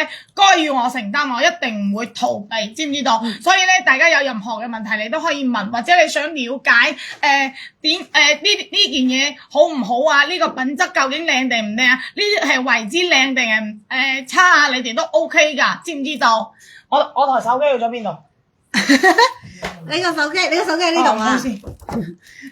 咧，該要我承擔，我一定唔會逃避，知唔知道？所以咧，大家有任何嘅問題，你都可以問，或者你想了解呢件嘢好唔好啊？呢個品質究竟靚定唔靚啊？呢啲係為之靚定係差啊？你哋都 OK 㗎，知唔知道？我台手機去咗邊度？你個手機喺呢度啊？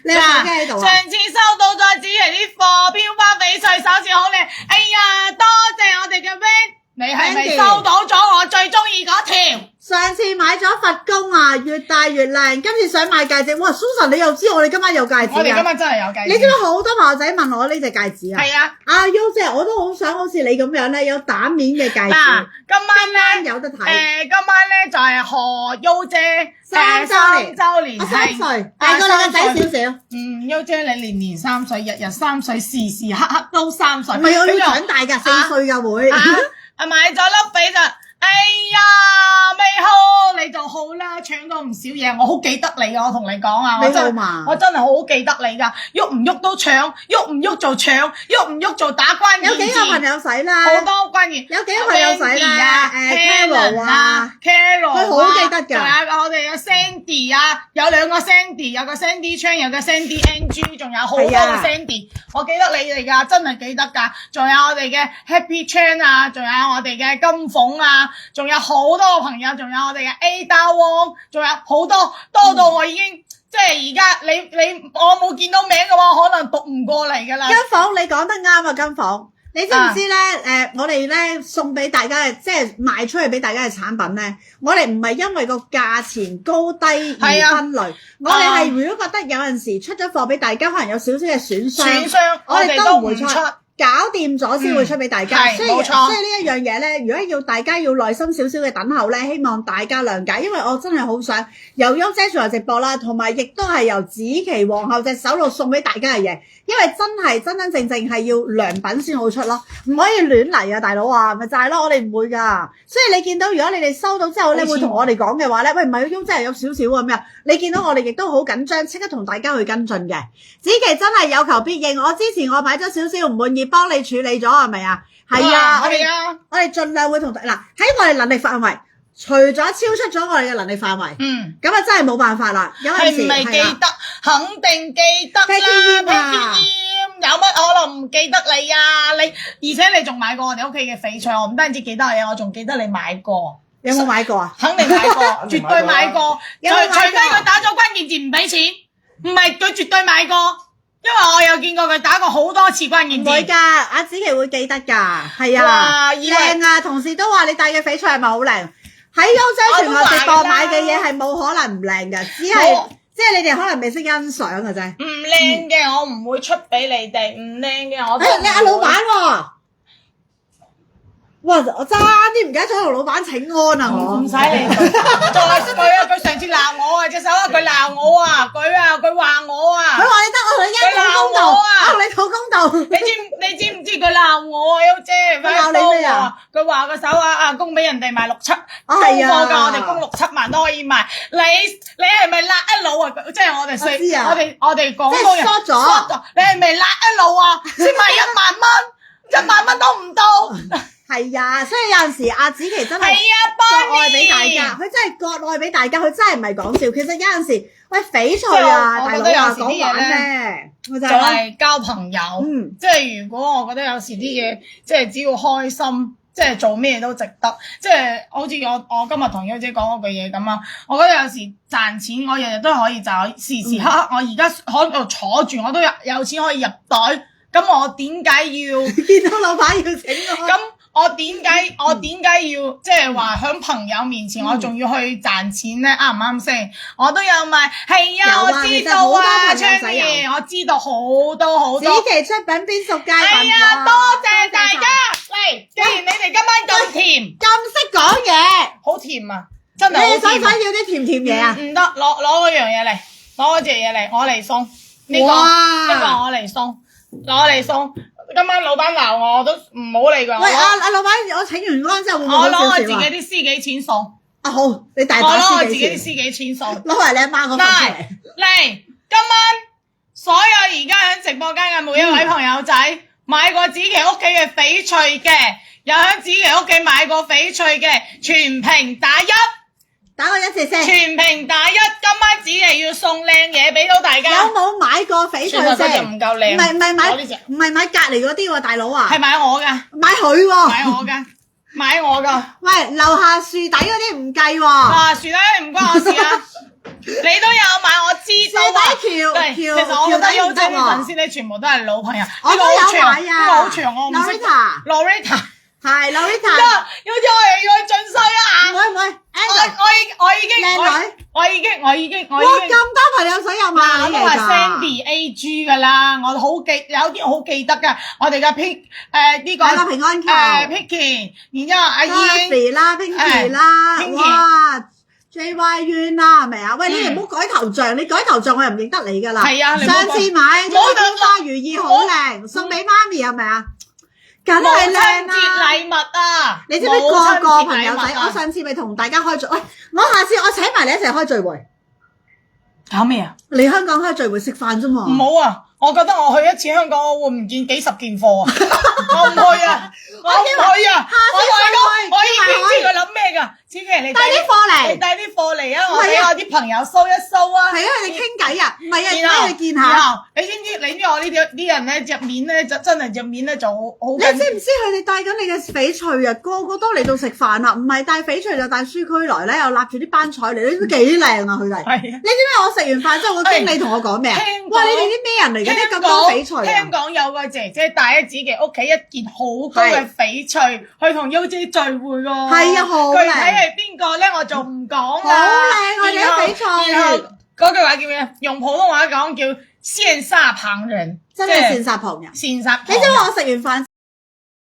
你個手機喺度啊？上次收到咗子琪啲貨，飄花翡翠手指好靚。哎呀，多謝我哋嘅 Van， 你係咪收到咗我最中意嗰條？上次買咗佛公啊，越大越靚，今次想買戒指，哇 Susan 你又知我哋今晚有戒指啊？我哋今晚真係有戒指。你知唔知好多朋友仔問我呢隻戒指啊？係啊，阿 U 姐我都好想好似你咁樣咧，有蛋面嘅戒指。嗱，今晚咧有得睇。今晚咧就係何 U 姐3周年3歲，大過你個仔少少。U 姐你年年3歲，日日3歲，時時刻刻都3歲。唔係我要長大㗎，4歲㗎會。買咗粒俾就。哎呀，未好你就好啦，搶咗唔少嘢，我好記得你啊！我同你講啊，我真係好記得你噶，喐唔喐都搶，喐唔喐就搶，喐唔喐就打關鍵字。有幾個朋友使啦？好多關鍵，有幾個朋友使啦？Carol 啊 ，Carol 佢好記得㗎。仲有我哋有 Sandy 啊，有2個 Sandy， 有個 Sandy Chan， 有個 Sandy NG， 仲有好多個 Sandy， 我記得你哋㗎，真係記得㗎。仲有我哋嘅 Happy Chan 啊，仲有我哋嘅金鳳啊。仲有好多個朋友，仲有我哋嘅 Ada Wong， 仲有好多到我已經即係而家你我冇見到名嘅話，可能讀唔過嚟㗎啦。金鳳你講得啱啊，金鳳，你知唔知咧？我哋咧送俾大家嘅，即係賣出去俾大家嘅產品咧，我哋唔係因為個價錢高低而分類，我哋係如果覺得有陣時出咗貨俾大家，可能有少少嘅損傷，我哋都唔會出。搞掂咗先會出俾大家，所以呢一樣嘢咧，如果要大家要耐心少少嘅等候咧，希望大家諒解，因為我真係好想由優姐做直播啦，同埋亦都係由子琪皇后隻手度送俾大家嘅嘢，因為真正係要良品先好出咯，唔可以亂嚟啊，大佬啊，咪就係咯，我哋唔會噶，所以你見到如果你哋收到之後咧，會同我哋講嘅話咧，喂唔係優姐係有少少咁樣，你見到我哋亦都好緊張，即刻同大家去跟進嘅，子琪真係有求必應，我之前我買咗少少唔滿意。幫你處理咗係咪啊？係啊，我哋盡量會同嗱喺我哋能力範圍，除咗超出咗我哋嘅能力範圍，咁啊真係冇辦法啦。有陣時係咪記得？肯定記得啦。有乜可能唔記得你啊？而且你仲買過我哋屋企嘅翡翠，我唔單止記得你，我仲記得你買過。有冇買過啊？肯定買過，絕對買過。除非佢打咗關鍵字唔俾錢，唔係佢絕對買過。因為我有見過佢打過好多次關鍵字。唔會㗎，阿子琪會記得㗎，係啊，靚啊！同事都話你戴嘅翡翠係咪好靚？喺優姐全球直播買嘅嘢係冇可能唔靚㗎，只係即係你哋可能未識欣賞㗎啫。唔靚嘅我唔會出俾你哋，唔靚嘅我都。你阿老闆喎。哇！我爭啲唔記得咗同老闆請安啊！我唔使你再佢啊！佢上次鬧我啊，隻手啊，佢鬧我啊，佢話我啊，佢話你得我同你一個公道啊，我同你討公道。你知唔知佢鬧我啊？優姐，佢鬧你咩啊？佢話個手啊供俾人哋賣6-7，供貨㗎，我哋供6-7萬都可以賣。你係咪辣一佬啊？即係我哋我哋廣東人縮咗，你係咪辣一佬啊？先賣1萬蚊，1萬蚊都唔到。係啊，所以有陣時阿子琪真係割愛俾大家，佢真係割愛俾大家，佢真係唔係講笑。其實有陣時，喂翡翠啊，大佬啊，講玩咩？就係交朋友。即係如果我覺得有時啲嘢，即係只要開心，即係做咩都值得。即係好似我今日同優姐講嗰句嘢咁啊，我覺得有時賺錢，我日日都可以賺，時時刻刻我而家喺度坐住，我都有錢可以入袋。咁我點解要見到老闆要請我？咁我點解要即係話喺朋友面前我仲要去賺錢咧？啱唔啱先？我都有賣，係啊，我知道啊，昌爺，我知道好多。子琪出品邊屬佳品啊！係啊，多謝大家。嚟，既然你哋今晚咁甜，咁識講嘢，好甜啊！真係好甜。你想要啲甜甜嘢啊？唔得，攞嗰樣嘢嚟，攞嗰隻嘢嚟，我嚟送呢個我嚟送，攞嚟送。今晚老闆鬧我都唔好理佢。喂，阿老闆，我請完安之後會唔會好少少啊？我攞我自己啲私己錢送。啊好，你大把我攞我自私己錢。己啲私己錢送。攞埋你阿媽嗰份出嚟。嚟，今晚所有而家喺直播間嘅每一位朋友仔，買過子琪屋企嘅翡翠嘅，有喺子琪屋企買過翡翠嘅，全屏打1，打個1字先。全屏打1，今晚子琪要送靚嘢俾到大家。有冇買過翡翠先？算啦，嗰隻唔夠靚。唔係買，攞呢隻唔係買隔離嗰啲喎，大佬啊。係買我㗎，買佢喎。買我㗎，買我㗎。喂，樓下樹底嗰啲唔計喎。啊，算啦，你唔關我事啊。你都有買，我知道啊。樹底橋，其實我覺得優姐啲粉絲咧，全部都係老朋友。我都有買啊。呢個好長，我唔識。Loretta，係 Loretta。要咗我又要去進修一下。唔會唔會。我已經。哇，咁多朋友想有買我都係 Sandy AG 噶啦，我好記，有啲好記得噶。我哋嘅呢個係啦，平安球。Picky，然之後阿燕啦 Pinky 啦，哇 JYU 啦，係咪啊？喂，你哋唔好改頭像，你改頭像我又唔認得你噶啦。係啊，上次買咗櫻花如意好靚，送俾媽咪係咪啊？梗係靚啦！母親節禮物啊！你知唔知個個朋友仔？我上次咪同大家開聚，喂，我下次我請埋你一齊開聚會。搞咩啊？嚟香港開聚會食飯啫嘛。唔好啊！我覺得我去一次香港，我會唔見幾十件貨啊！我唔去啊！我唔去啊！我已經知佢諗咩㗎。子琪，你帶啲貨嚟，你帶啲貨嚟啊！我俾我啲朋友搜一搜啊！係啊，佢哋傾偈啊，唔係啊，然後俾佢見下。你知唔知？你知我呢啲人咧，隻面咧就真係隻面咧就好。你知唔知佢哋帶緊你嘅翡翠啊？個個都嚟到食飯啦，唔係帶翡翠就帶書區來咧，又立住啲班彩嚟，你知唔知幾靚啊？佢哋。係啊。你知唔知我食完飯之後，個經理同我講咩啊？哇！你哋啲咩人嚟嘅？啲咁多翡翠。香港有個姐姐帶喺自己屋企一件好高嘅翡翠，去同 U 姐聚會喎。係啊，好靚。具體係邊個咧？我就唔講啦。好靚，我哋啲翡翠。然後嗰句話叫咩？用普通話講叫羨煞旁人，真係羨煞旁人。羨煞。你知唔知我食完飯